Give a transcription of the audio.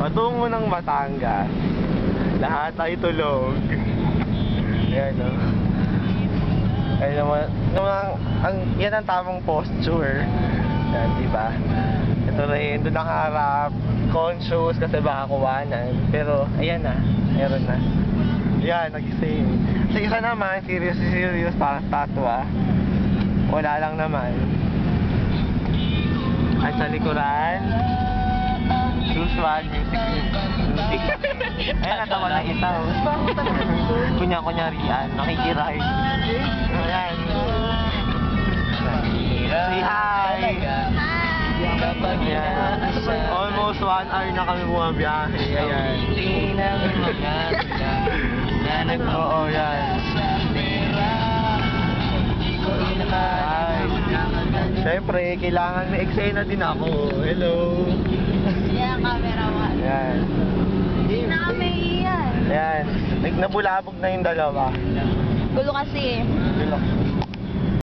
patungo ng Batangas. Lahat ay tulog. Ayan, no? Ayan naman, yan ang tamang posture. Yan, diba? Ito rin, doon nakaharap, conscious kasi baka kuwanan. Pero, ayan na, meron na. Yan, nag-save. Sa isa naman, serious, parang statwa. Wala lang naman. At sa likuran, usual music. Ayan, natawa lang ito. Kunya-kunyarian, nakikiride. Ayan. Say hi! Ayan. Almost 1 hour na kami bumabiyahe. Ayan. Oo, yan. Hi. Siyempre, kailangan may eksena din ako. Hello. Yan, camera one. Ayan. Hindi na kami iyan. Ayan. Nabulabog na yung dalawa. Gulo kasi eh. Gulo.